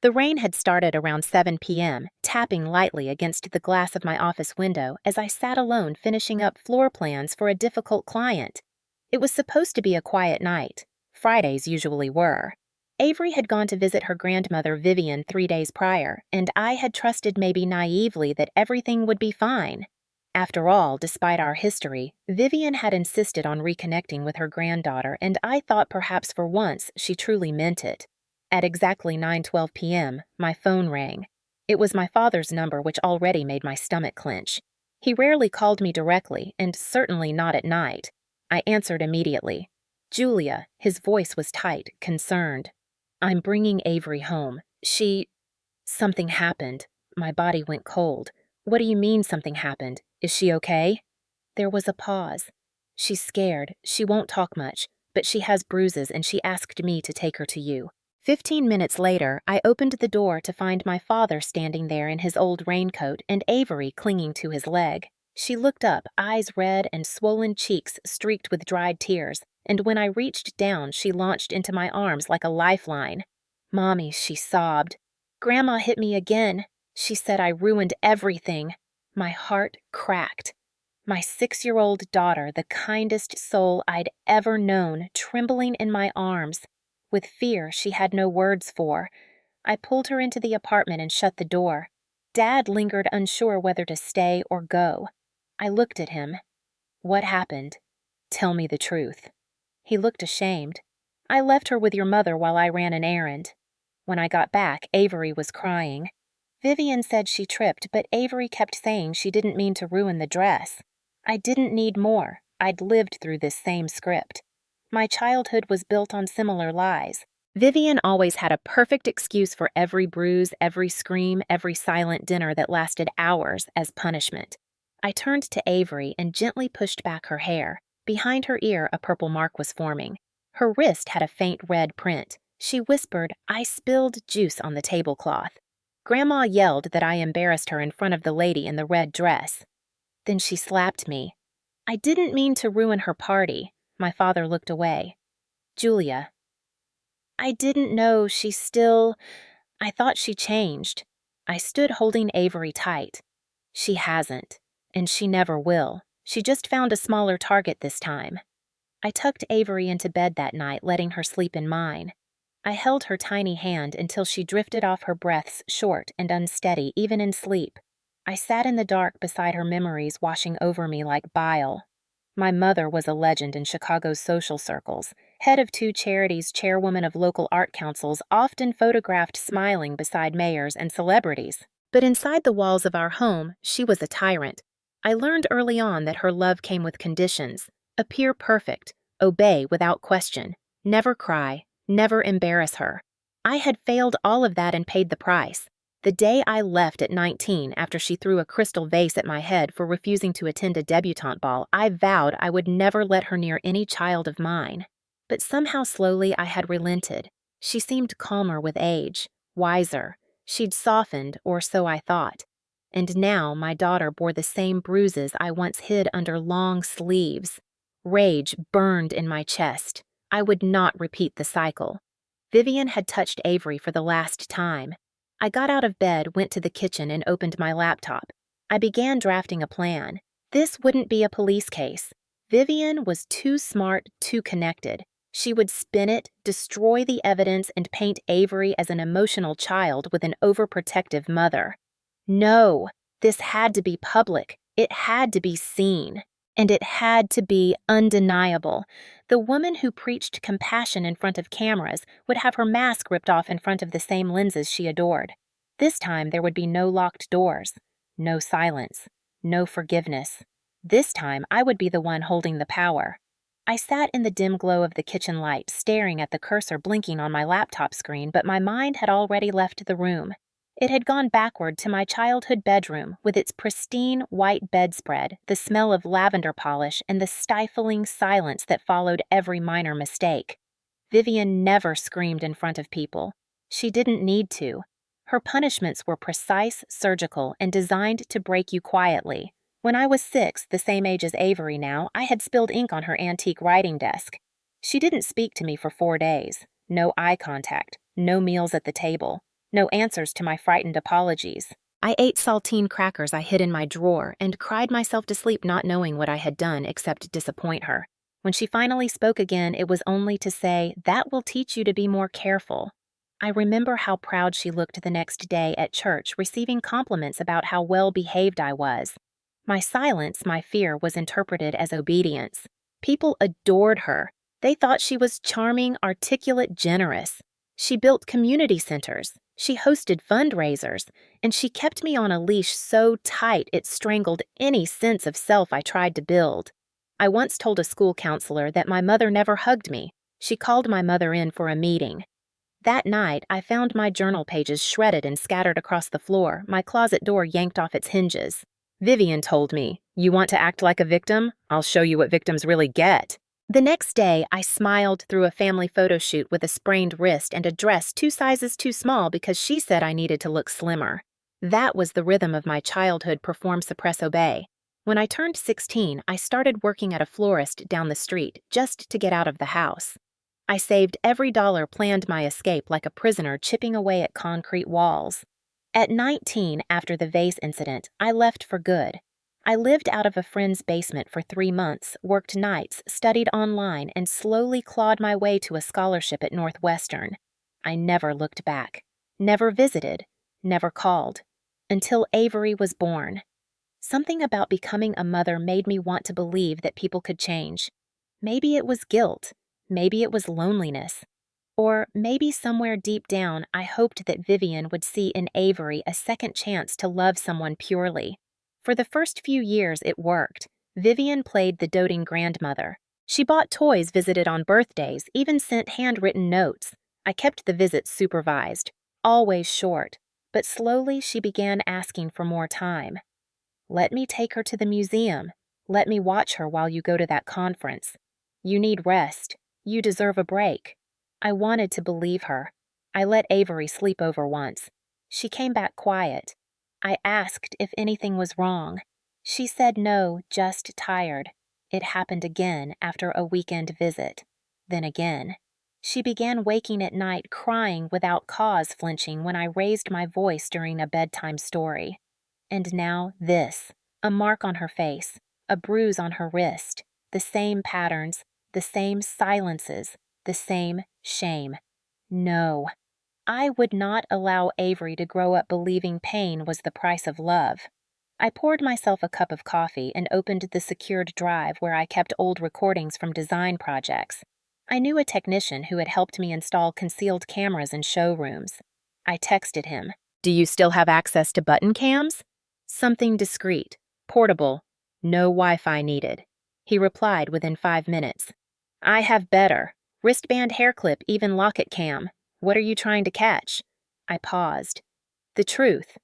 The rain had started around 7 p.m., tapping lightly against the glass of my office window as I sat alone finishing up floor plans for a difficult client. It was supposed to be a quiet night. Fridays usually were. Avery had gone to visit her grandmother Vivian 3 days prior, and I had trusted maybe naively that everything would be fine. After all, despite our history, Vivian had insisted on reconnecting with her granddaughter, and I thought perhaps for once she truly meant it. At exactly 9:12 p.m., my phone rang. It was my father's number, which already made my stomach clench. He rarely called me directly, and certainly not at night. I answered immediately. Julia, his voice was tight, concerned. I'm bringing Avery home. Something happened. My body went cold. What do you mean something happened? Is she okay? There was a pause. She's scared. She won't talk much, but she has bruises and she asked me to take her to you. 15 minutes later, I opened the door to find my father standing there in his old raincoat and Avery clinging to his leg. She looked up, eyes red and swollen cheeks streaked with dried tears, and when I reached down, she launched into my arms like a lifeline. "Mommy," she sobbed. "Grandma hit me again. She said I ruined everything." My heart cracked. My 6-year-old daughter, the kindest soul I'd ever known, trembling in my arms. With fear she had no words for. I pulled her into the apartment and shut the door. Dad lingered unsure whether to stay or go. I looked at him. "What happened? Tell me the truth." He looked ashamed. "I left her with your mother while I ran an errand." When I got back, Avery was crying. Vivian said she tripped, but Avery kept saying she didn't mean to ruin the dress. I didn't need more. I'd lived through this same script. My childhood was built on similar lies. Vivian always had a perfect excuse for every bruise, every scream, every silent dinner that lasted hours as punishment. I turned to Avery and gently pushed back her hair. Behind her ear, a purple mark was forming. Her wrist had a faint red print. She whispered, "I spilled juice on the tablecloth." Grandma yelled that I embarrassed her in front of the lady in the red dress. Then she slapped me. I didn't mean to ruin her party. My father looked away. "Julia." I didn't know I thought she changed. I stood holding Avery tight. She hasn't, and she never will. She just found a smaller target this time. I tucked Avery into bed that night, letting her sleep in mine. I held her tiny hand until she drifted off, her breaths short and unsteady, even in sleep. I sat in the dark beside her, memories washing over me like bile. My mother was a legend in Chicago's social circles, head of 2 charities, chairwoman of local art councils, often photographed smiling beside mayors and celebrities. But inside the walls of our home, she was a tyrant. I learned early on that her love came with conditions. Appear perfect, obey without question, never cry, never embarrass her. I had failed all of that and paid the price. The day I left at 19 after she threw a crystal vase at my head for refusing to attend a debutante ball, I vowed I would never let her near any child of mine. But somehow slowly I had relented. She seemed calmer with age, wiser. She'd softened, or so I thought. And now my daughter bore the same bruises I once hid under long sleeves. Rage burned in my chest. I would not repeat the cycle. Vivian had touched Avery for the last time. I got out of bed, went to the kitchen, and opened my laptop. I began drafting a plan. This wouldn't be a police case. Vivian was too smart, too connected. She would spin it, destroy the evidence, and paint Avery as an emotional child with an overprotective mother. No, this had to be public. It had to be seen. And it had to be undeniable. The woman who preached compassion in front of cameras would have her mask ripped off in front of the same lenses she adored. This time there would be no locked doors, no silence, no forgiveness. This time I would be the one holding the power. I sat in the dim glow of the kitchen light, staring at the cursor blinking on my laptop screen, but my mind had already left the room. It had gone backward to my childhood bedroom with its pristine white bedspread, the smell of lavender polish, and the stifling silence that followed every minor mistake. Vivian never screamed in front of people. She didn't need to. Her punishments were precise, surgical, and designed to break you quietly. When I was 6, the same age as Avery now, I had spilled ink on her antique writing desk. She didn't speak to me for 4 days. No eye contact, no meals at the table. No answers to my frightened apologies. I ate saltine crackers I hid in my drawer and cried myself to sleep not knowing what I had done except disappoint her. When she finally spoke again, it was only to say, "That will teach you to be more careful." I remember how proud she looked the next day at church, receiving compliments about how well behaved I was. My silence, my fear, was interpreted as obedience. People adored her. They thought she was charming, articulate, generous. She built community centers. She hosted fundraisers, and she kept me on a leash so tight it strangled any sense of self I tried to build. I once told a school counselor that my mother never hugged me. She called my mother in for a meeting. That night, I found my journal pages shredded and scattered across the floor, my closet door yanked off its hinges. Vivian told me, "You want to act like a victim? I'll show you what victims really get." The next day, I smiled through a family photo shoot with a sprained wrist and a dress 2 sizes too small because she said I needed to look slimmer. That was the rhythm of my childhood: perform, suppress, obey. When I turned 16, I started working at a florist down the street just to get out of the house. I saved every dollar, planned my escape like a prisoner chipping away at concrete walls. At 19, after the vase incident, I left for good. I lived out of a friend's basement for 3 months, worked nights, studied online, and slowly clawed my way to a scholarship at Northwestern. I never looked back, never visited, never called, until Avery was born. Something about becoming a mother made me want to believe that people could change. Maybe it was guilt. Maybe it was loneliness. Or maybe somewhere deep down, I hoped that Vivian would see in Avery a second chance to love someone purely. For the first few years, it worked. Vivian played the doting grandmother. She bought toys, visited on birthdays, even sent handwritten notes. I kept the visits supervised, always short, but slowly she began asking for more time. "Let me take her to the museum. Let me watch her while you go to that conference. You need rest. You deserve a break." I wanted to believe her. I let Avery sleep over once. She came back quiet. I asked if anything was wrong. She said no, just tired. It happened again after a weekend visit. Then again. She began waking at night, crying without cause, flinching when I raised my voice during a bedtime story. And now this, a mark on her face, a bruise on her wrist, the same patterns, the same silences, the same shame. No, I would not allow Avery to grow up believing pain was the price of love. I poured myself a cup of coffee and opened the secured drive where I kept old recordings from design projects. I knew a technician who had helped me install concealed cameras in showrooms. I texted him, "Do you still have access to button cams?" Something discreet, portable, no Wi-Fi needed. He replied within 5 minutes. "I have better. Wristband, hair clip, even locket cam. What are you trying to catch?" I paused. The truth.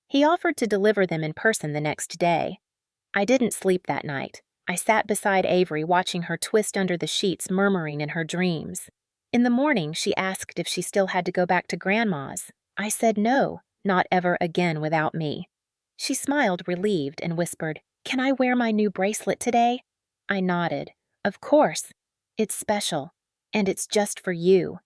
He offered to deliver them in person the next day. I didn't sleep that night. I sat beside Avery, watching her twist under the sheets, murmuring in her dreams. In the morning, she asked if she still had to go back to Grandma's. I said no, not ever again without me. She smiled, relieved, and whispered, "Can I wear my new bracelet today?" I nodded. "Of course. It's special. And it's just for you."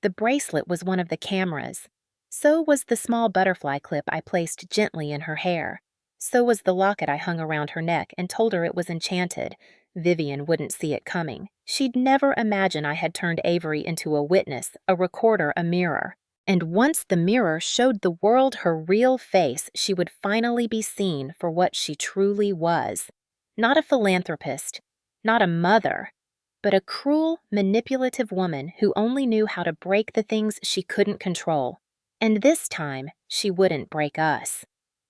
The bracelet was one of the cameras. So was the small butterfly clip I placed gently in her hair. So was the locket I hung around her neck and told her it was enchanted. Vivian wouldn't see it coming. She'd never imagine I had turned Avery into a witness, a recorder, a mirror. And once the mirror showed the world her real face, she would finally be seen for what she truly was. Not a philanthropist, not a mother, but a cruel, manipulative woman who only knew how to break the things she couldn't control. And this time, she wouldn't break us.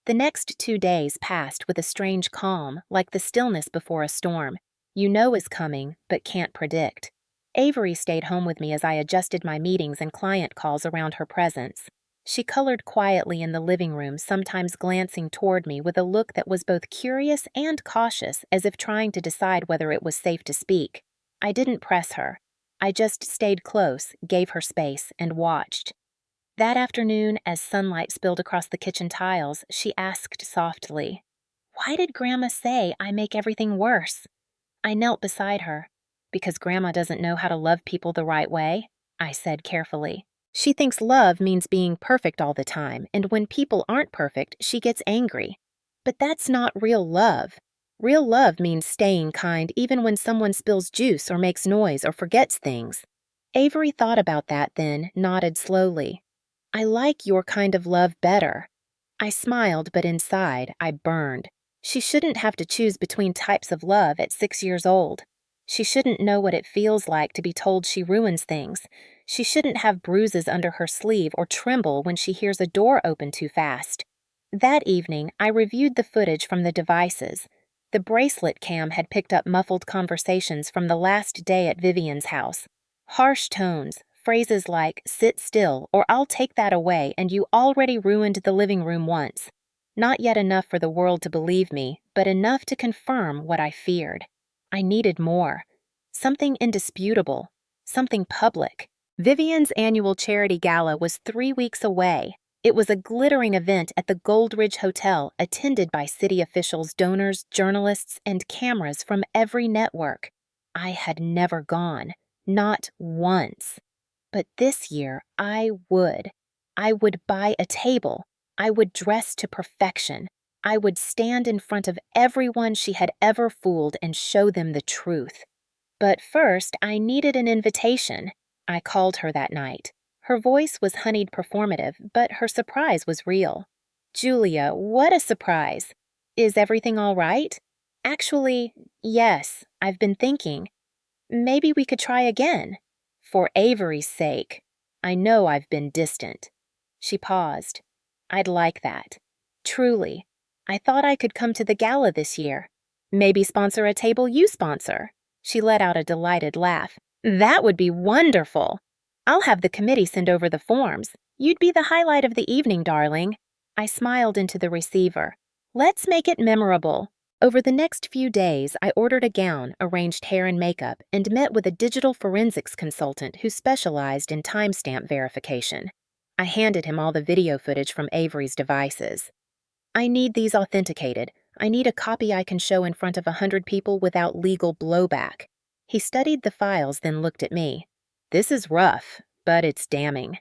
The next 2 days passed with a strange calm, like the stillness before a storm. You know is coming, but can't predict. Avery stayed home with me as I adjusted my meetings and client calls around her presence. She colored quietly in the living room, sometimes glancing toward me with a look that was both curious and cautious, as if trying to decide whether it was safe to speak. I didn't press her. I just stayed close, gave her space, and watched. That afternoon, as sunlight spilled across the kitchen tiles, she asked softly, "Why did Grandma say I make everything worse?" I knelt beside her. "Because Grandma doesn't know how to love people the right way," I said carefully. She thinks love means being perfect all the time, and when people aren't perfect, she gets angry. But that's not real love. Real love means staying kind even when someone spills juice or makes noise or forgets things. Avery thought about that then, nodded slowly. I like your kind of love better. I smiled, but inside, I burned. She shouldn't have to choose between types of love at 6 years old. She shouldn't know what it feels like to be told she ruins things. She shouldn't have bruises under her sleeve or tremble when she hears a door open too fast. That evening, I reviewed the footage from the devices. The bracelet cam had picked up muffled conversations from the last day at Vivian's house. Harsh tones, phrases like, "sit still," or "I'll take that away, and you already ruined the living room once." Not yet enough for the world to believe me, but enough to confirm what I feared. I needed more. Something indisputable. Something public. Vivian's annual charity gala was 3 weeks away. It was a glittering event at the Goldridge Hotel, attended by city officials, donors, journalists, and cameras from every network. I had never gone. Not once. But this year, I would. I would buy a table. I would dress to perfection. I would stand in front of everyone she had ever fooled and show them the truth. But first, I needed an invitation. I called her that night. Her voice was honeyed performative, but her surprise was real. "Julia, what a surprise. Is everything all right?" "Actually, yes. I've been thinking. Maybe we could try again. For Avery's sake. I know I've been distant." She paused. "I'd like that. Truly. I thought I could come to the gala this year. Maybe sponsor a table you sponsor." She let out a delighted laugh. "That would be wonderful. I'll have the committee send over the forms. You'd be the highlight of the evening, darling." I smiled into the receiver. "Let's make it memorable." Over the next few days, I ordered a gown, arranged hair and makeup, and met with a digital forensics consultant who specialized in timestamp verification. I handed him all the video footage from Avery's devices. "I need these authenticated. I need a copy I can show in front of 100 people without legal blowback." He studied the files, then looked at me. "This is rough, but it's damning."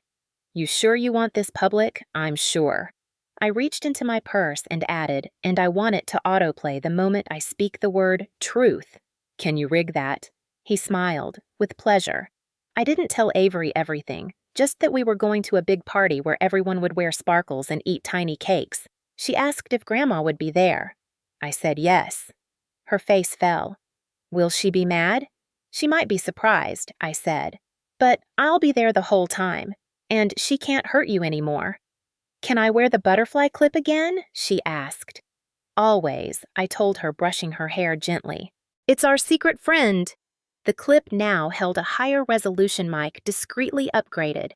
"You sure you want this public?" "I'm sure." I reached into my purse and added, "And I want it to autoplay the moment I speak the word truth. Can you rig that?" He smiled, with pleasure. I didn't tell Avery everything, just that we were going to a big party where everyone would wear sparkles and eat tiny cakes. She asked if Grandma would be there. I said yes. Her face fell. "Will she be mad?" "She might be surprised," I said. "But I'll be there the whole time. And she can't hurt you anymore." "Can I wear the butterfly clip again?" she asked. "Always," I told her, brushing her hair gently. "It's our secret friend." The clip now held a higher resolution mic, discreetly upgraded.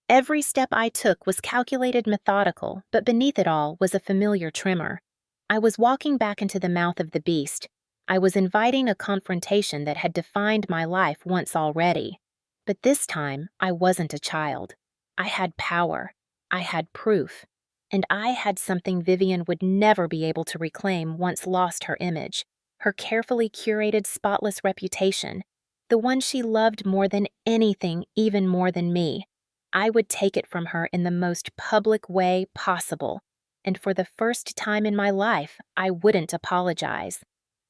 Every step I took was calculated, methodical, but beneath it all was a familiar tremor. I was walking back into the mouth of the beast. I was inviting a confrontation that had defined my life once already. But this time, I wasn't a child. I had power. I had proof. And I had something Vivian would never be able to reclaim once lost her image, her carefully curated, spotless reputation, the one she loved more than anything, even more than me. I would take it from her in the most public way possible. And for the first time in my life, I wouldn't apologize.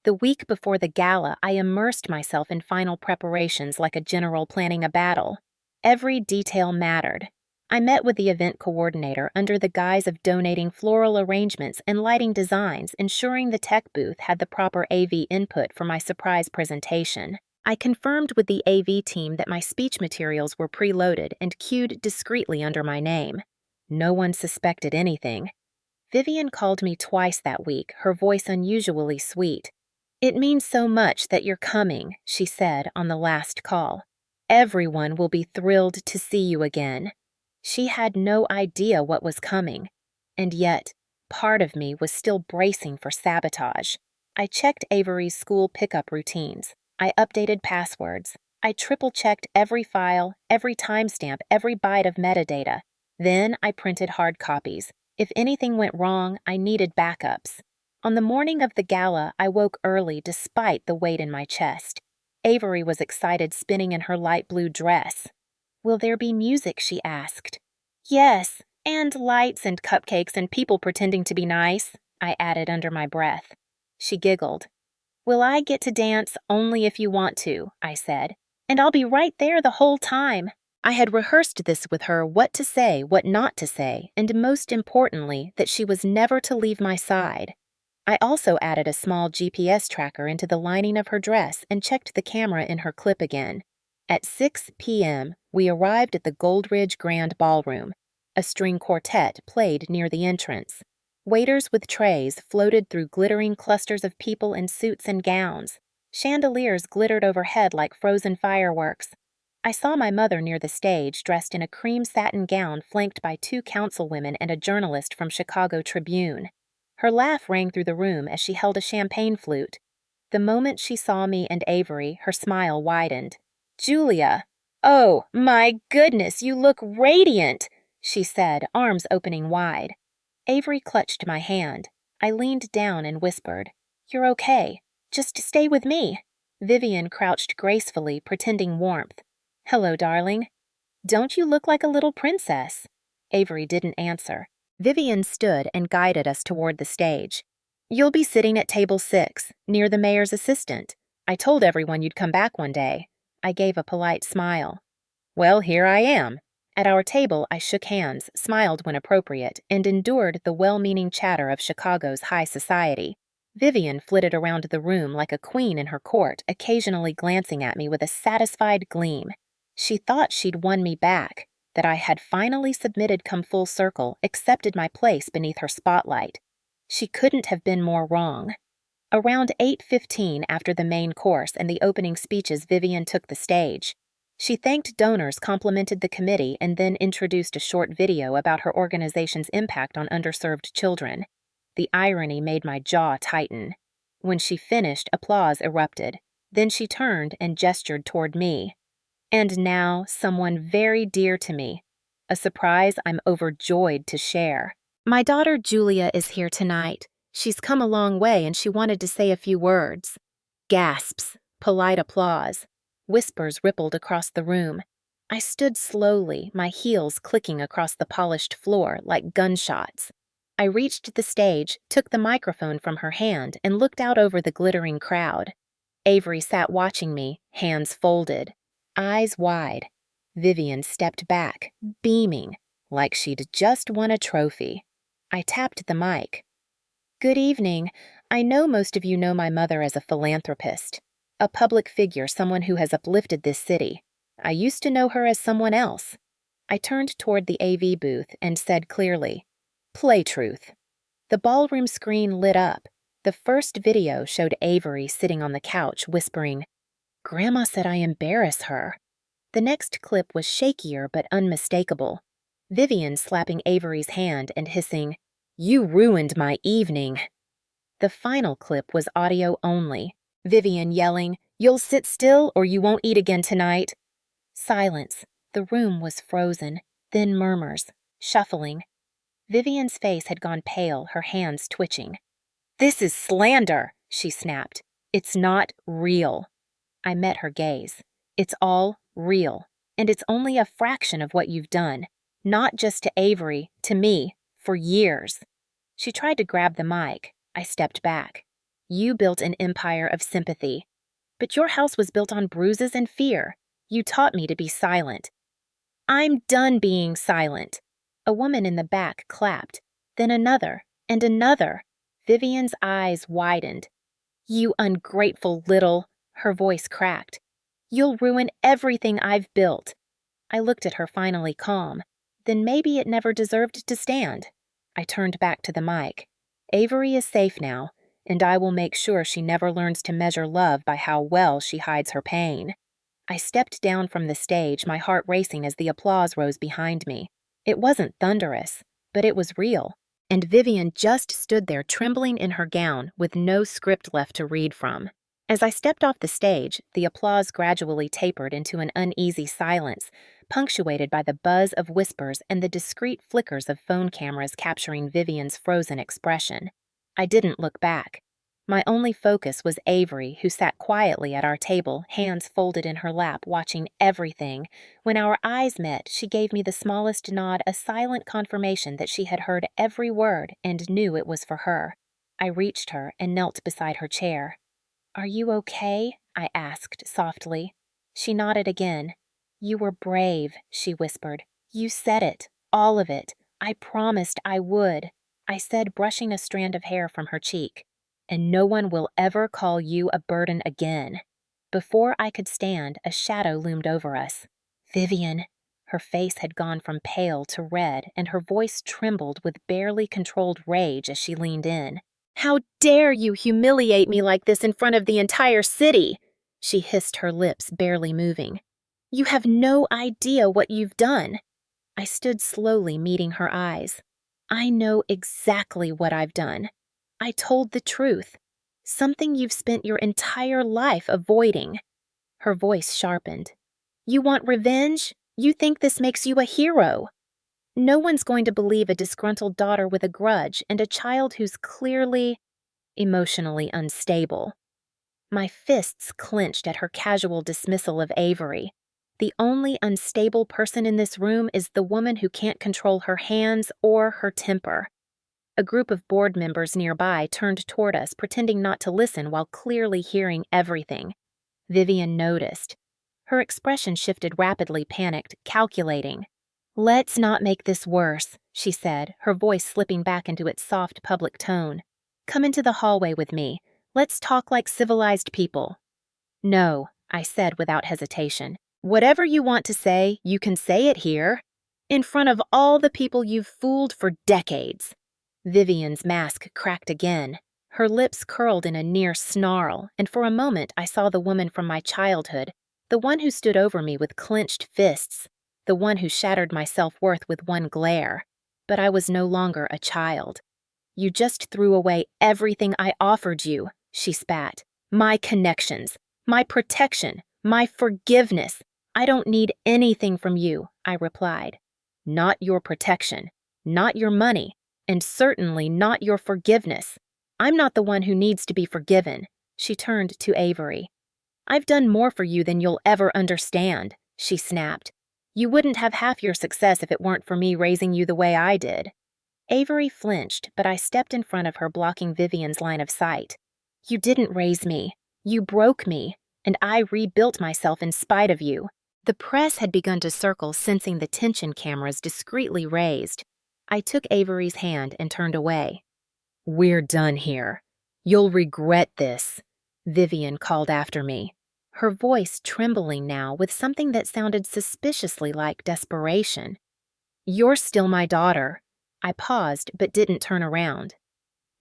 The week before the gala, I immersed myself in final preparations like a general planning a battle. Every detail mattered. I met with the event coordinator under the guise of donating floral arrangements and lighting designs, ensuring the tech booth had the proper AV input for my surprise presentation. I confirmed with the AV team that my speech materials were preloaded and queued discreetly under my name. No one suspected anything. Vivian called me twice that week, her voice unusually sweet. "It means so much that you're coming," she said on the last call. "Everyone will be thrilled to see you again." She had no idea what was coming. And yet, part of me was still bracing for sabotage. I checked Avery's school pickup routines. I updated passwords. I triple-checked every file, every timestamp, every byte of metadata. Then I printed hard copies. If anything went wrong, I needed backups. On the morning of the gala, I woke early despite the weight in my chest. Avery was excited, spinning in her light blue dress. Will there be music? She asked. Yes, and lights and cupcakes and people pretending to be nice, I added under my breath. She giggled. Will I get to dance only if you want to? I said. And I'll be right there the whole time. I had rehearsed this with her, what to say, what not to say, and most importantly, that she was never to leave my side. I also added a small GPS tracker into the lining of her dress and checked the camera in her clip again. At 6 p.m., we arrived at the Goldridge Grand Ballroom. A string quartet played near the entrance. Waiters with trays floated through glittering clusters of people in suits and gowns. Chandeliers glittered overhead like frozen fireworks. I saw my mother near the stage, dressed in a cream satin gown flanked by 2 councilwomen and a journalist from Chicago Tribune. Her laugh rang through the room as she held a champagne flute. The moment she saw me and Avery, her smile widened. Julia! Oh, my goodness, you look radiant, she said, arms opening wide. Avery clutched my hand. I leaned down and whispered, You're okay. Just stay with me. Vivian crouched gracefully, pretending warmth. Hello, darling. Don't you look like a little princess? Avery didn't answer. Vivian stood and guided us toward the stage. You'll be sitting at table 6, near the mayor's assistant. I told everyone you'd come back one day. I gave a polite smile. Well, here I am. At our table, I shook hands, smiled when appropriate, and endured the well-meaning chatter of Chicago's high society. Vivian flitted around the room like a queen in her court, occasionally glancing at me with a satisfied gleam. She thought she'd won me back, that I had finally submitted come full circle, accepted my place beneath her spotlight. She couldn't have been more wrong. Around 8:15 after the main course and the opening speeches, Vivian took the stage. She thanked donors, complimented the committee, and then introduced a short video about her organization's impact on underserved children. The irony made my jaw tighten. When she finished, applause erupted. Then she turned and gestured toward me. And now, someone very dear to me. A surprise I'm overjoyed to share. My daughter Julia is here tonight. She's come a long way and she wanted to say a few words. Gasps, polite applause. Whispers rippled across the room. I stood slowly, my heels clicking across the polished floor like gunshots. I reached the stage, took the microphone from her hand, and looked out over the glittering crowd. Avery sat watching me, hands folded, eyes wide. Vivian stepped back, beaming, like she'd just won a trophy. I tapped the mic. Good evening. I know most of you know my mother as a philanthropist, a public figure, someone who has uplifted this city. I used to know her as someone else. I turned toward the AV booth and said clearly, Play truth. The ballroom screen lit up. The first video showed Avery sitting on the couch whispering, Grandma said I embarrass her. The next clip was shakier but unmistakable. Vivian slapping Avery's hand and hissing, You ruined my evening. The final clip was audio only. Vivian yelling, You'll sit still or you won't eat again tonight. Silence. The room was frozen. Then murmurs. Shuffling. Vivian's face had gone pale, her hands twitching. This is slander, she snapped. It's not real. I met her gaze. It's all real. And it's only a fraction of what you've done. Not just to Avery, to me, for years. She tried to grab the mic. I stepped back. You built an empire of sympathy. But your house was built on bruises and fear. You taught me to be silent. I'm done being silent. A woman in the back clapped. Then another, and another. Vivian's eyes widened. You ungrateful little, her voice cracked. You'll ruin everything I've built. I looked at her, finally calm. Then maybe it never deserved to stand. I turned back to the mic. Avery is safe now, and I will make sure she never learns to measure love by how well she hides her pain. I stepped down from the stage, my heart racing as the applause rose behind me. It wasn't thunderous, but it was real. And Vivian just stood there trembling in her gown with no script left to read from. As I stepped off the stage, the applause gradually tapered into an uneasy silence, punctuated by the buzz of whispers and the discreet flickers of phone cameras capturing Vivian's frozen expression. I didn't look back. My only focus was Avery, who sat quietly at our table, hands folded in her lap, watching everything. When our eyes met, she gave me the smallest nod, a silent confirmation that she had heard every word and knew it was for her. I reached her and knelt beside her chair. "Are you okay?" I asked softly. She nodded again. "You were brave," she whispered. "You said it, all of it. I promised I would," I said, brushing a strand of hair from her cheek. "And no one will ever call you a burden again." Before I could stand, a shadow loomed over us. "Vivian." Her face had gone from pale to red, and her voice trembled with barely controlled rage as she leaned in. "How dare you humiliate me like this in front of the entire city?" She hissed, her lips barely moving. "You have no idea what you've done." I stood slowly, meeting her eyes. "I know exactly what I've done. I told the truth. Something you've spent your entire life avoiding." Her voice sharpened. "You want revenge? You think this makes you a hero?" No one's going to believe a disgruntled daughter with a grudge and a child who's clearly emotionally unstable. My fists clenched at her casual dismissal of Avery. The only unstable person in this room is the woman who can't control her hands or her temper. A group of board members nearby turned toward us, pretending not to listen while clearly hearing everything. Vivian noticed. Her expression shifted rapidly, panicked, calculating. "Let's not make this worse," she said, her voice slipping back into its soft public tone. "Come into the hallway with me. Let's talk like civilized people." "No," I said without hesitation. "Whatever you want to say, you can say it here. In front of all the people you've fooled for decades." Vivian's mask cracked again. Her lips curled in a near snarl, and for a moment I saw the woman from my childhood, the one who stood over me with clenched fists, the one who shattered my self-worth with one glare. But I was no longer a child. "You just threw away everything I offered you," she spat. "My connections, my protection, my forgiveness. I don't need anything from you," I replied. "Not your protection, not your money, and certainly not your forgiveness. I'm not the one who needs to be forgiven." She turned to Avery. "I've done more for you than you'll ever understand," she snapped. "You wouldn't have half your success if it weren't for me raising you the way I did." Avery flinched, but I stepped in front of her, blocking Vivian's line of sight. "You didn't raise me. You broke me, and I rebuilt myself in spite of you." The press had begun to circle, sensing the tension cameras discreetly raised. I took Avery's hand and turned away. "We're done here. You'll regret this," Vivian called after me, her voice trembling now with something that sounded suspiciously like desperation. "You're still my daughter." I paused but didn't turn around.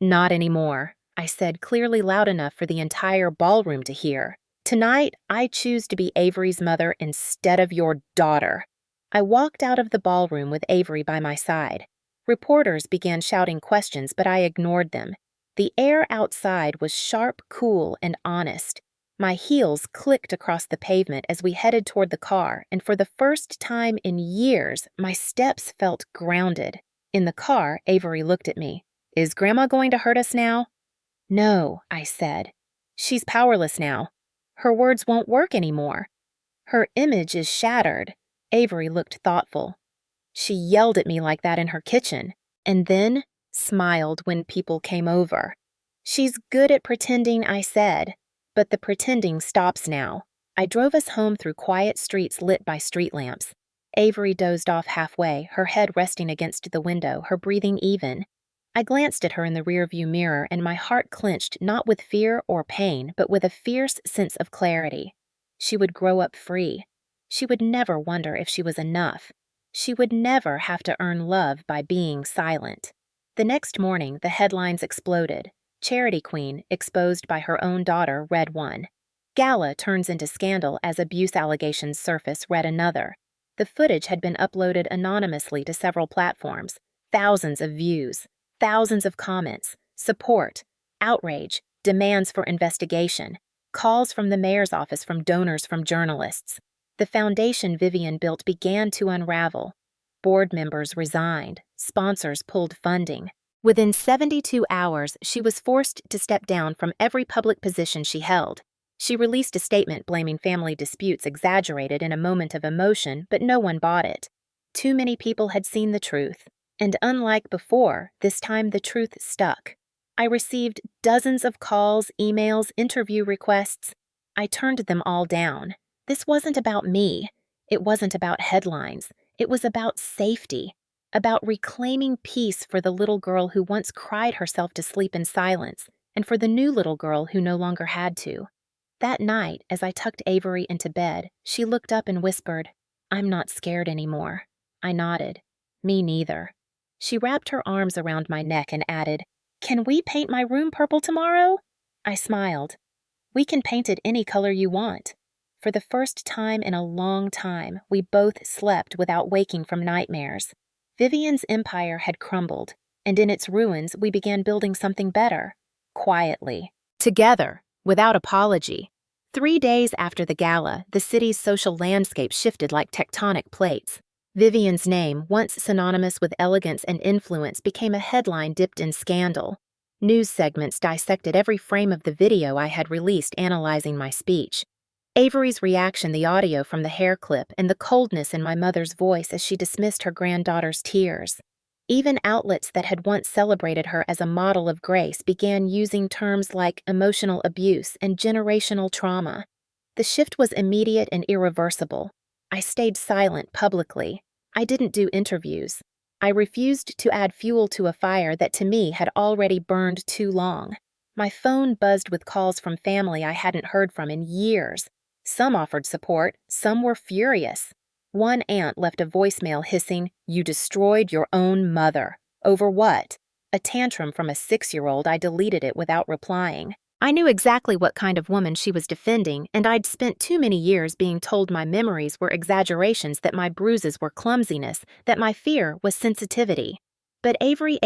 "Not anymore," I said, clearly loud enough for the entire ballroom to hear. "Tonight, I choose to be Avery's mother instead of your daughter." I walked out of the ballroom with Avery by my side. Reporters began shouting questions, but I ignored them. The air outside was sharp, cool, and honest. My heels clicked across the pavement as we headed toward the car, and for the first time in years, my steps felt grounded. In the car, Avery looked at me. "Is Grandma going to hurt us now?" "No," I said. "She's powerless now. Her words won't work anymore. Her image is shattered." Avery looked thoughtful. "She yelled at me like that in her kitchen, and then smiled when people came over." "She's good at pretending," I said, "but the pretending stops now." I drove us home through quiet streets lit by street lamps. Avery dozed off halfway, her head resting against the window, her breathing even. I glanced at her in the rearview mirror, and my heart clenched not with fear or pain, but with a fierce sense of clarity. She would grow up free. She would never wonder if she was enough. She would never have to earn love by being silent. The next morning, the headlines exploded. "Charity Queen exposed by her own daughter," read one. "Gala turns into scandal as abuse allegations surface," read another. The footage had been uploaded anonymously to several platforms. Thousands of views, thousands of comments, support, outrage, demands for investigation, calls from the mayor's office, from donors, from journalists. The foundation Vivian built began to unravel. Board members resigned, sponsors pulled funding, Within 72 hours, she was forced to step down from every public position she held. She released a statement blaming family disputes exaggerated in a moment of emotion, but no one bought it. Too many people had seen the truth, and unlike before, this time the truth stuck. I received dozens of calls, emails, interview requests. I turned them all down. This wasn't about me. It wasn't about headlines. It was about safety, about reclaiming peace for the little girl who once cried herself to sleep in silence, and for the new little girl who no longer had to. That night, as I tucked Avery into bed, she looked up and whispered, "I'm not scared anymore." I nodded. Me neither. She wrapped her arms around my neck and added, "Can we paint my room purple tomorrow?" I smiled. "We can paint it any color you want." For the first time in a long time, we both slept without waking from nightmares. Vivian's empire had crumbled, and in its ruins we began building something better. Quietly. Together. Without apology. 3 days after the gala, the city's social landscape shifted like tectonic plates. Vivian's name, once synonymous with elegance and influence, became a headline dipped in scandal. News segments dissected every frame of the video I had released analyzing my speech. Avery's reaction, the audio from the hair clip, and the coldness in my mother's voice as she dismissed her granddaughter's tears. Even outlets that had once celebrated her as a model of grace began using terms like emotional abuse and generational trauma. The shift was immediate and irreversible. I stayed silent publicly. I didn't do interviews. I refused to add fuel to a fire that to me had already burned too long. My phone buzzed with calls from family I hadn't heard from in years. Some offered support, some were furious. One aunt left a voicemail hissing, "You destroyed your own mother." Over what? A tantrum from a 6-year-old. I deleted it without replying. I knew exactly what kind of woman she was defending, and I'd spent too many years being told my memories were exaggerations, that my bruises were clumsiness, that my fear was sensitivity. But Avery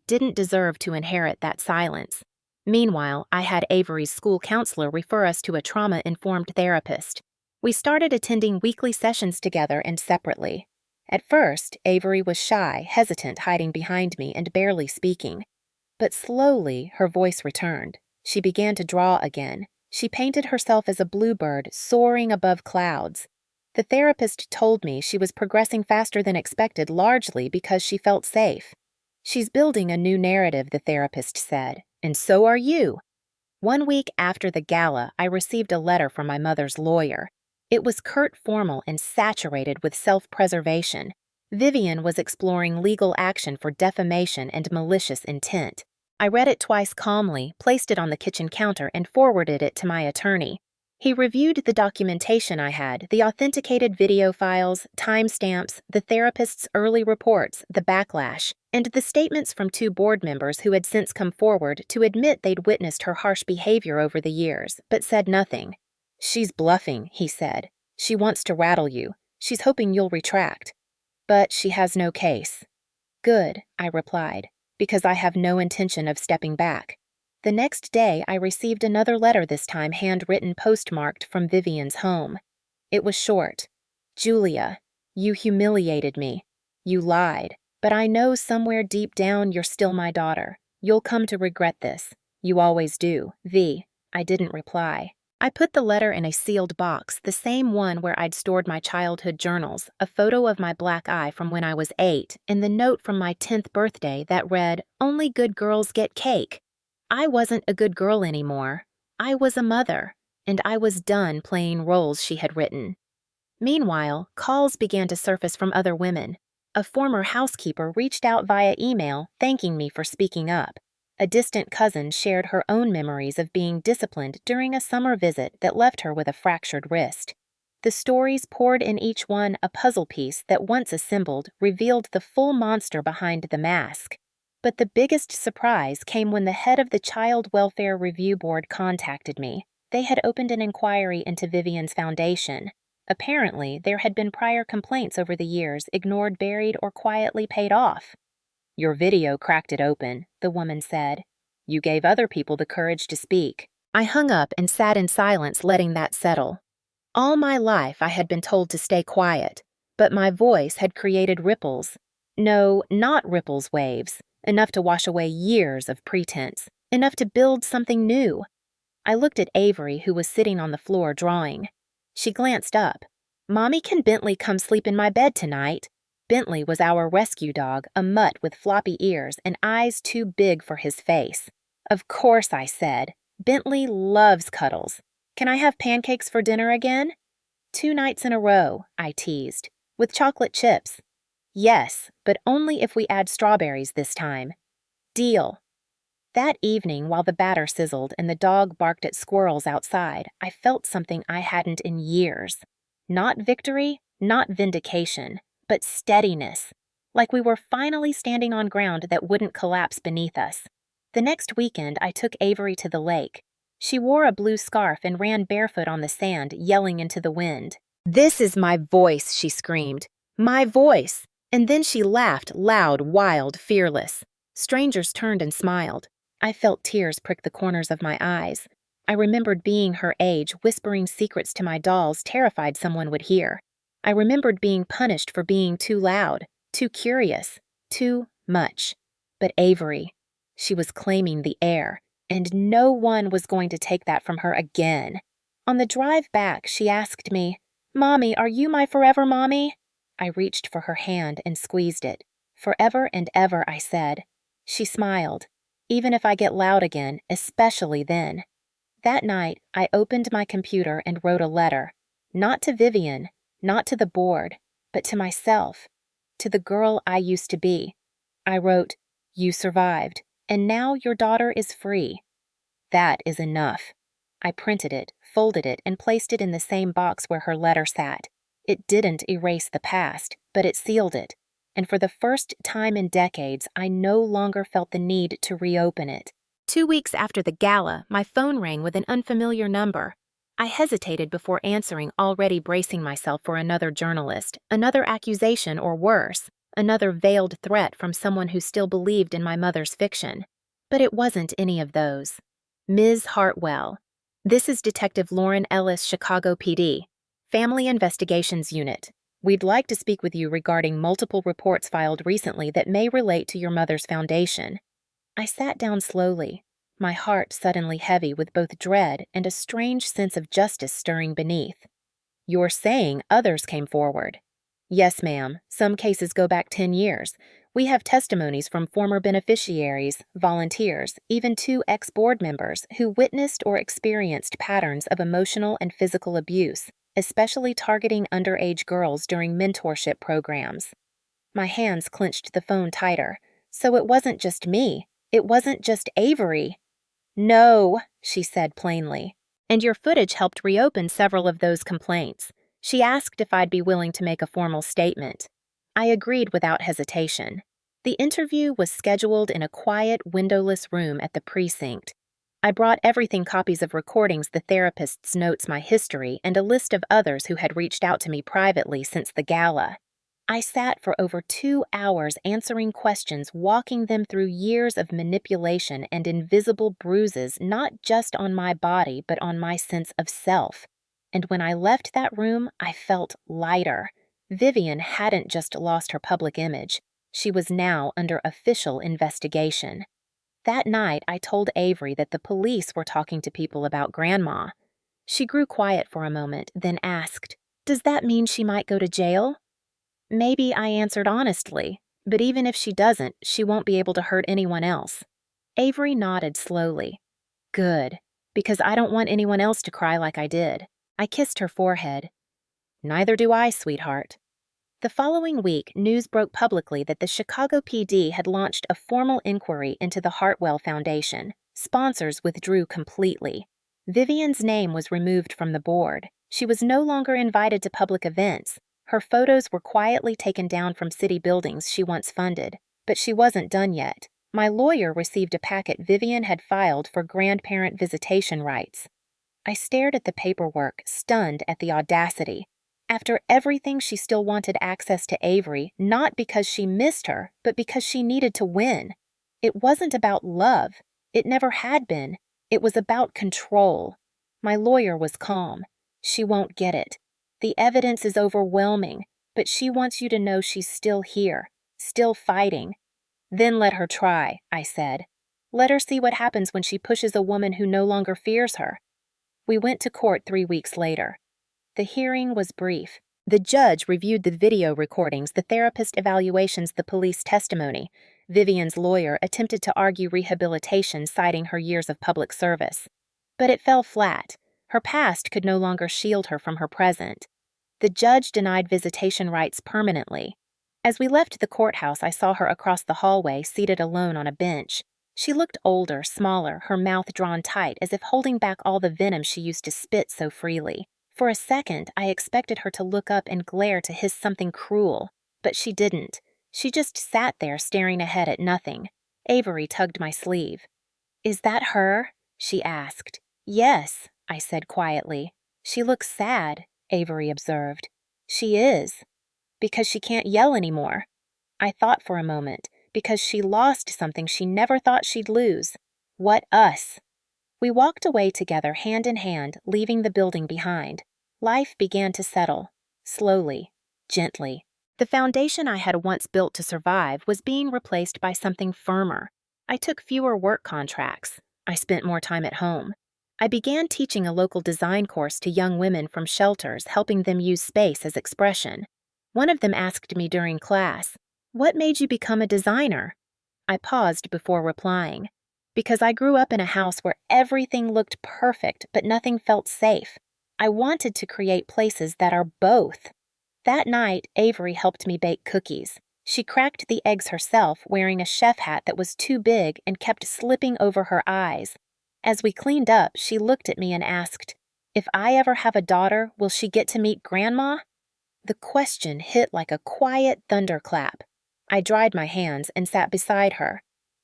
didn't deserve to inherit that silence. Meanwhile, I had Avery's school counselor refer us to a trauma-informed therapist. We started attending weekly sessions together and separately. At first, Avery was shy, hesitant, hiding behind me and barely speaking. But slowly, her voice returned. She began to draw again. She painted herself as a bluebird soaring above clouds. The therapist told me she was progressing faster than expected, largely because she felt safe. "She's building a new narrative," the therapist said, "and so are you." 1 week after the gala, I received a letter from my mother's lawyer. It was curt, formal, and saturated with self-preservation. Vivian was exploring legal action for defamation and malicious intent. I read it twice calmly, placed it on the kitchen counter, and forwarded it to my attorney. He reviewed the documentation I had, the authenticated video files, timestamps, the therapist's early reports, the backlash, and the statements from 2 board members who had since come forward to admit they'd witnessed her harsh behavior over the years, but said nothing. "She's bluffing," he said. "She wants to rattle you. She's hoping you'll retract. But she has no case." "Good," I replied, "because I have no intention of stepping back." The next day, I received another letter, this time handwritten, postmarked from Vivian's home. It was short. "Julia, you humiliated me. You lied. But I know somewhere deep down you're still my daughter. You'll come to regret this. You always do. V." I didn't reply. I put the letter in a sealed box, the same one where I'd stored my childhood journals, a photo of my black eye from when I was 8, and the note from my 10th birthday that read, "Only good girls get cake." I wasn't a good girl anymore. I was a mother, and I was done playing roles she had written. Meanwhile, calls began to surface from other women. A former housekeeper reached out via email, thanking me for speaking up. A distant cousin shared her own memories of being disciplined during a summer visit that left her with a fractured wrist. The stories poured in, each one a puzzle piece that, once assembled, revealed the full monster behind the mask. But the biggest surprise came when the head of the Child Welfare Review Board contacted me. They had opened an inquiry into Vivian's foundation. Apparently, there had been prior complaints over the years, ignored, buried, or quietly paid off. "Your video cracked it open," the woman said. "You gave other people the courage to speak." I hung up and sat in silence, letting that settle. All my life I had been told to stay quiet, but my voice had created ripples. No, not ripples, waves. enough to wash away years of pretense, enough to build something new. I looked at Avery, who was sitting on the floor drawing. She glanced up. "Mommy, can Bentley come sleep in my bed tonight?" Bentley was our rescue dog, a mutt with floppy ears and eyes too big for his face. "Of course," I said. "Bentley loves cuddles. Can I have pancakes for dinner again?" "2 nights in a row," I teased. "With chocolate chips." "Yes, but only if we add strawberries this time." "Deal." That evening, while the batter sizzled and the dog barked at squirrels outside, I felt something I hadn't in years. Not victory, not vindication, but steadiness. Like we were finally standing on ground that wouldn't collapse beneath us. The next weekend, I took Avery to the lake. She wore a blue scarf and ran barefoot on the sand, yelling into the wind. "This is my voice," she screamed. "My voice!" And then she laughed, loud, wild, fearless. Strangers turned and smiled. I felt tears prick the corners of my eyes. I remembered being her age, whispering secrets to my dolls, terrified someone would hear. I remembered being punished for being too loud, too curious, too much. But Avery, she was claiming the air, and no one was going to take that from her again. On the drive back, she asked me, "Mommy, are you my forever mommy?" I reached for her hand and squeezed it. "Forever and ever," I said. She smiled. "Even if I get loud again, especially then." That night, I opened my computer and wrote a letter. Not to Vivian, not to the board, but to myself, to the girl I used to be. I wrote, "You survived, and now your daughter is free." That is enough. I printed it, folded it, and placed it in the same box where her letter sat. It didn't erase the past, but it sealed it. And for the first time in decades, I no longer felt the need to reopen it. 2 weeks after the gala, my phone rang with an unfamiliar number. I hesitated before answering, already bracing myself for another journalist, another accusation or worse, another veiled threat from someone who still believed in my mother's fiction. But it wasn't any of those. "Ms. Hartwell, this is Detective Lauren Ellis, Chicago PD, Family Investigations Unit. We'd like to speak with you regarding multiple reports filed recently that may relate to your mother's foundation." I sat down slowly, my heart suddenly heavy with both dread and a strange sense of justice stirring beneath. "You're saying others came forward?" "Yes, ma'am. Some cases go back 10 years. We have testimonies from former beneficiaries, volunteers, even 2 ex-board members who witnessed or experienced patterns of emotional and physical abuse, especially targeting underage girls during mentorship programs." My hands clenched the phone tighter. So it wasn't just me. It wasn't just Avery. "No," she said plainly. "And your footage helped reopen several of those complaints." She asked if I'd be willing to make a formal statement. I agreed without hesitation. The interview was scheduled in a quiet, windowless room at the precinct. I brought everything: copies of recordings, the therapist's notes, my history, and a list of others who had reached out to me privately since the gala. I sat for over 2 hours answering questions, walking them through years of manipulation and invisible bruises, not just on my body, but on my sense of self. And when I left that room, I felt lighter. Vivian hadn't just lost her public image. She was now under official investigation. That night, I told Avery that the police were talking to people about Grandma. She grew quiet for a moment, then asked, "Does that mean she might go to jail?" "Maybe," I answered honestly, "but even if she doesn't, she won't be able to hurt anyone else." Avery nodded slowly. "Good, because I don't want anyone else to cry like I did." I kissed her forehead. "Neither do I, sweetheart." The following week, news broke publicly that the Chicago PD had launched a formal inquiry into the Hartwell Foundation. Sponsors withdrew completely. Vivian's name was removed from the board. She was no longer invited to public events. Her photos were quietly taken down from city buildings she once funded. But she wasn't done yet. My lawyer received a packet Vivian had filed for grandparent visitation rights. I stared at the paperwork, stunned at the audacity. After everything, she still wanted access to Avery, not because she missed her, but because she needed to win. It wasn't about love. It never had been. It was about control. My lawyer was calm. "She won't get it. The evidence is overwhelming, but she wants you to know she's still here, still fighting." Then let her try, I said. Let her see what happens when she pushes a woman who no longer fears her. We went to court 3 weeks later. The hearing was brief. The judge reviewed the video recordings, the therapist evaluations, the police testimony. Vivian's lawyer attempted to argue rehabilitation, citing her years of public service. But it fell flat. Her past could no longer shield her from her present. The judge denied visitation rights permanently. As we left the courthouse, I saw her across the hallway, seated alone on a bench. She looked older, smaller, her mouth drawn tight, as if holding back all the venom she used to spit so freely. For a second, I expected her to look up and glare to hiss something cruel, but she didn't. She just sat there staring ahead at nothing. Avery tugged my sleeve. "Is that her?" she asked. "Yes," I said quietly. "She looks sad," Avery observed. "She is. Because she can't yell anymore." I thought for a moment. Because she lost something she never thought she'd lose. What us? We walked away together, hand in hand, leaving the building behind. Life began to settle. Slowly. Gently. The foundation I had once built to survive was being replaced by something firmer. I took fewer work contracts. I spent more time at home. I began teaching a local design course to young women from shelters, helping them use space as expression. One of them asked me during class, "What made you become a designer?" I paused before replying. Because I grew up in a house where everything looked perfect, but nothing felt safe. I wanted to create places that are both. That night, Avery helped me bake cookies. She cracked the eggs herself, wearing a chef hat that was too big and kept slipping over her eyes. As we cleaned up, she looked at me and asked, "If I ever have a daughter, will she get to meet Grandma?" The question hit like a quiet thunderclap. I dried my hands and sat beside her.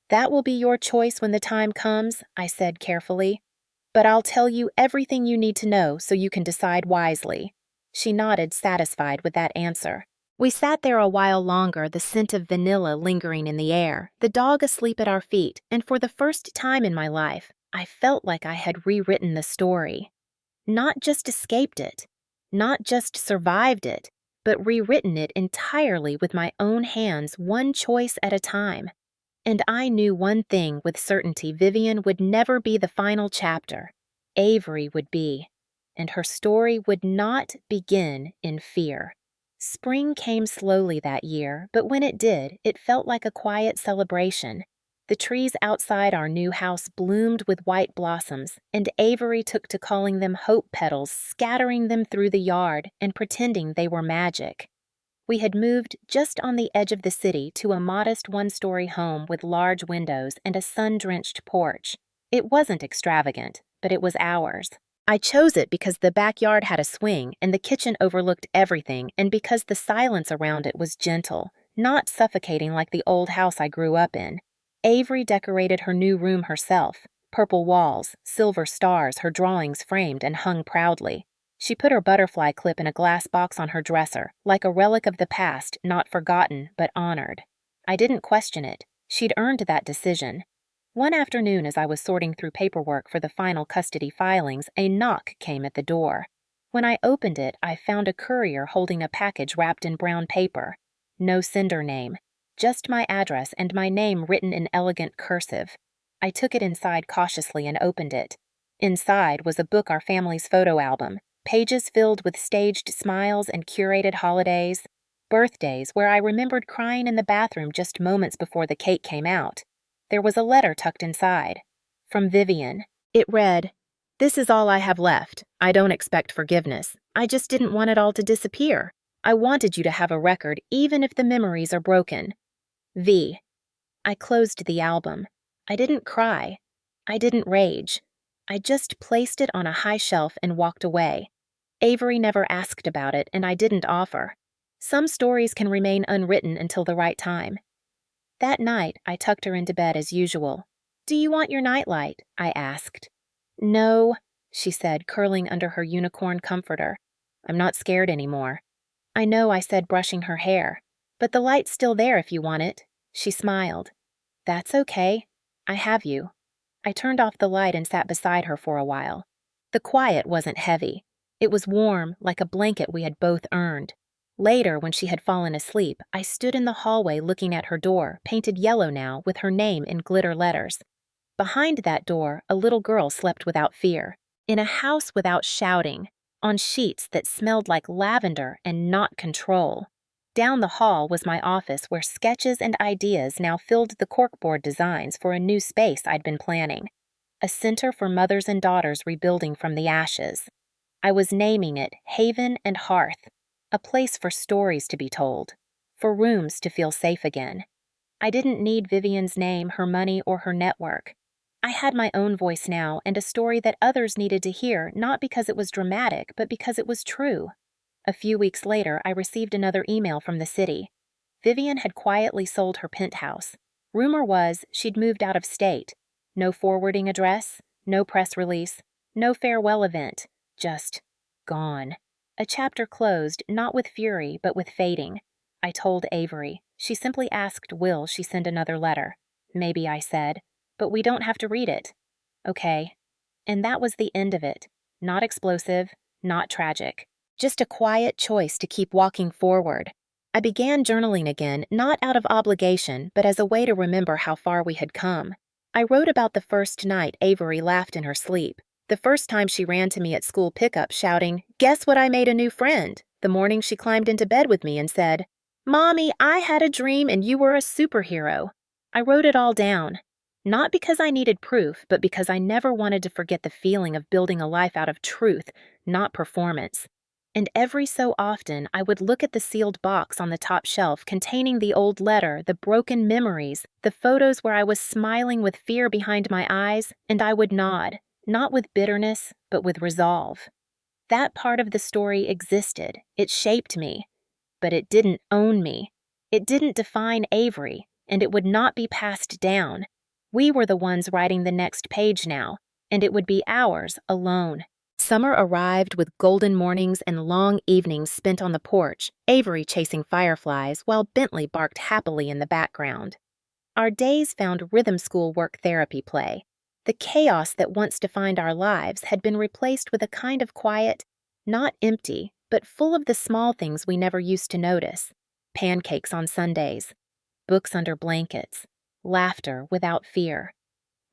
"That will be your choice when the time comes," I said carefully. "But I'll tell you everything you need to know so you can decide wisely." She nodded, satisfied with that answer. We sat there a while longer, the scent of vanilla lingering in the air, the dog asleep at our feet, and for the first time in my life, I felt like I had rewritten the story. Not just escaped it, not just survived it, but rewritten it entirely with my own hands, one choice at a time. And I knew one thing with certainty: Vivian would never be the final chapter. Avery would be. And her story would not begin in fear. Spring came slowly that year, but when it did, it felt like a quiet celebration. The trees outside our new house bloomed with white blossoms, and Avery took to calling them hope petals, scattering them through the yard and pretending they were magic. We had moved just on the edge of the city to a modest one-story home with large windows and a sun-drenched porch. It wasn't extravagant, but it was ours. I chose it because the backyard had a swing and the kitchen overlooked everything, and because the silence around it was gentle, not suffocating like the old house I grew up in. Avery decorated her new room herself. Purple walls, silver stars, her drawings framed and hung proudly. She put her butterfly clip in a glass box on her dresser, like a relic of the past, not forgotten, but honored. I didn't question it. She'd earned that decision. One afternoon, as I was sorting through paperwork for the final custody filings, a knock came at the door. When I opened it, I found a courier holding a package wrapped in brown paper. No sender name, just my address and my name written in elegant cursive. I took it inside cautiously and opened it. Inside was a book, our family's photo album. Pages filled with staged smiles and curated holidays, birthdays where I remembered crying in the bathroom just moments before the cake came out. There was a letter tucked inside. From Vivian. It read, "This is all I have left. I don't expect forgiveness. I just didn't want it all to disappear. I wanted you to have a record, even if the memories are broken. V." I closed the album. I didn't cry. I didn't rage. I just placed it on a high shelf and walked away. Avery never asked about it, and I didn't offer. Some stories can remain unwritten until the right time. That night, I tucked her into bed as usual. "Do you want your nightlight?" I asked. "No," she said, curling under her unicorn comforter. "I'm not scared anymore." "I know," I said, brushing her hair. "But the light's still there if you want it." She smiled. "That's okay. I have you." I turned off the light and sat beside her for a while. The quiet wasn't heavy. It was warm, like a blanket we had both earned. Later, when she had fallen asleep, I stood in the hallway looking at her door, painted yellow now, with her name in glitter letters. Behind that door, a little girl slept without fear, in a house without shouting, on sheets that smelled like lavender and not control. Down the hall was my office where sketches and ideas now filled the corkboard designs for a new space I'd been planning. A center for mothers and daughters rebuilding from the ashes. I was naming it Haven and Hearth, a place for stories to be told, for rooms to feel safe again. I didn't need Vivian's name, her money, or her network. I had my own voice now and a story that others needed to hear, not because it was dramatic, but because it was true. A few weeks later, I received another email from the city. Vivian had quietly sold her penthouse. Rumor was she'd moved out of state. No forwarding address, no press release, no farewell event, just gone. A chapter closed, not with fury, but with fading. I told Avery. She simply asked, will she send another letter? Maybe, I said, but we don't have to read it. Okay. And that was the end of it. Not explosive, not tragic. Just a quiet choice to keep walking forward. I began journaling again, not out of obligation, but as a way to remember how far we had come. I wrote about the first night Avery laughed in her sleep. The first time she ran to me at school pickup shouting, "Guess what, I made a new friend." The morning she climbed into bed with me and said, "Mommy, I had a dream and you were a superhero." I wrote it all down. Not because I needed proof, but because I never wanted to forget the feeling of building a life out of truth, not performance. And every so often, I would look at the sealed box on the top shelf containing the old letter, the broken memories, the photos where I was smiling with fear behind my eyes, and I would nod, not with bitterness, but with resolve. That part of the story existed. It shaped me. But it didn't own me. It didn't define Avery, and it would not be passed down. We were the ones writing the next page now, and it would be ours alone. Summer arrived with golden mornings and long evenings spent on the porch, Avery chasing fireflies while Bentley barked happily in the background. Our days found rhythm school work therapy play. The chaos that once defined our lives had been replaced with a kind of quiet, not empty, but full of the small things we never used to notice. Pancakes on Sundays, books under blankets, laughter without fear.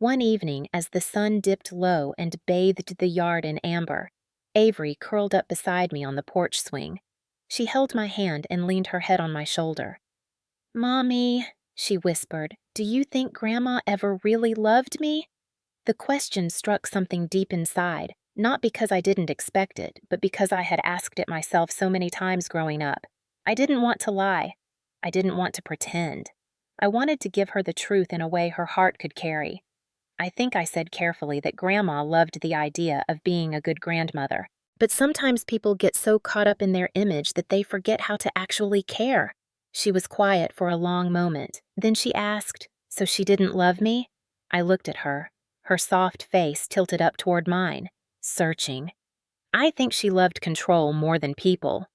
One evening, as the sun dipped low and bathed the yard in amber, Avery curled up beside me on the porch swing. She held my hand and leaned her head on my shoulder. "Mommy," she whispered, "do you think Grandma ever really loved me?" The question struck something deep inside, not because I didn't expect it, but because I had asked it myself so many times growing up. I didn't want to lie. I didn't want to pretend. I wanted to give her the truth in a way her heart could carry. I think I said carefully that Grandma loved the idea of being a good grandmother. But sometimes people get so caught up in their image that they forget how to actually care. She was quiet for a long moment. Then she asked, "So she didn't love me?" I looked at her, her soft face tilted up toward mine, searching. "I think she loved control more than people."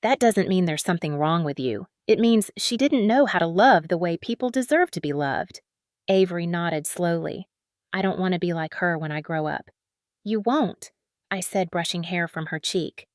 "That doesn't mean there's something wrong with you. It means she didn't know how to love the way people deserve to be loved." Avery nodded slowly. "I don't want to be like her when I grow up." "You won't," I said, brushing hair from her cheek.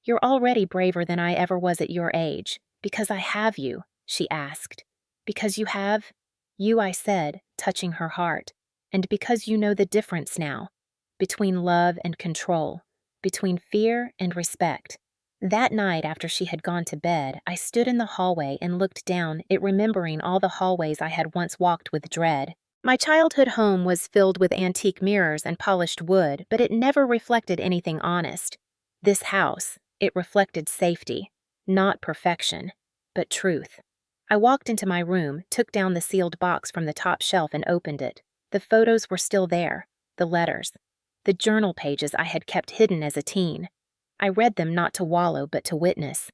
"You're already braver than I ever was at your age. Because I have you," she asked. "Because you have?" "You," I said, touching her heart. "And because you know the difference now. Between love and control. Between fear and respect." That night, after she had gone to bed, I stood in the hallway and looked down it, remembering all the hallways I had once walked with dread. My childhood home was filled with antique mirrors and polished wood, but it never reflected anything honest. This house, it reflected safety, not perfection, but truth. I walked into my room, took down the sealed box from the top shelf and opened it. The photos were still there, the letters, the journal pages I had kept hidden as a teen. I read them not to wallow, but to witness.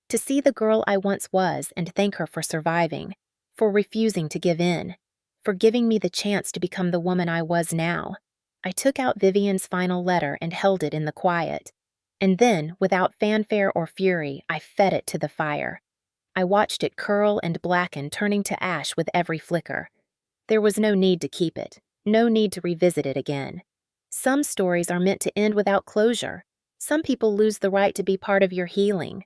To see the girl I once was and thank her for surviving, for refusing to give in, for giving me the chance to become the woman I was now. I took out Vivian's final letter and held it in the quiet. And then, without fanfare or fury, I fed it to the fire. I watched it curl and blacken, turning to ash with every flicker. There was no need to keep it, no need to revisit it again. Some stories are meant to end without closure. Some people lose the right to be part of your healing.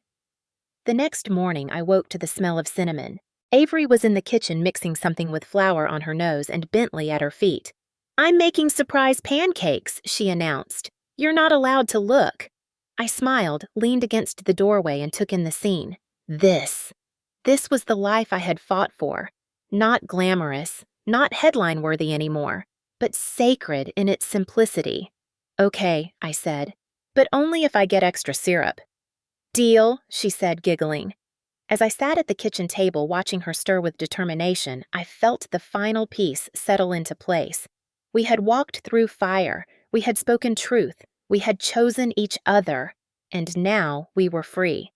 The next morning, I woke to the smell of cinnamon. Avery was in the kitchen mixing something with flour on her nose and Bentley at her feet. "I'm making surprise pancakes," she announced. "You're not allowed to look." I smiled, leaned against the doorway, and took in the scene. This was the life I had fought for. Not glamorous, not headline-worthy anymore, but sacred in its simplicity. "Okay," I said, "but only if I get extra syrup." "Deal," she said, giggling. As I sat at the kitchen table watching her stir with determination, I felt the final piece settle into place. We had walked through fire, we had spoken truth, we had chosen each other, and now we were free.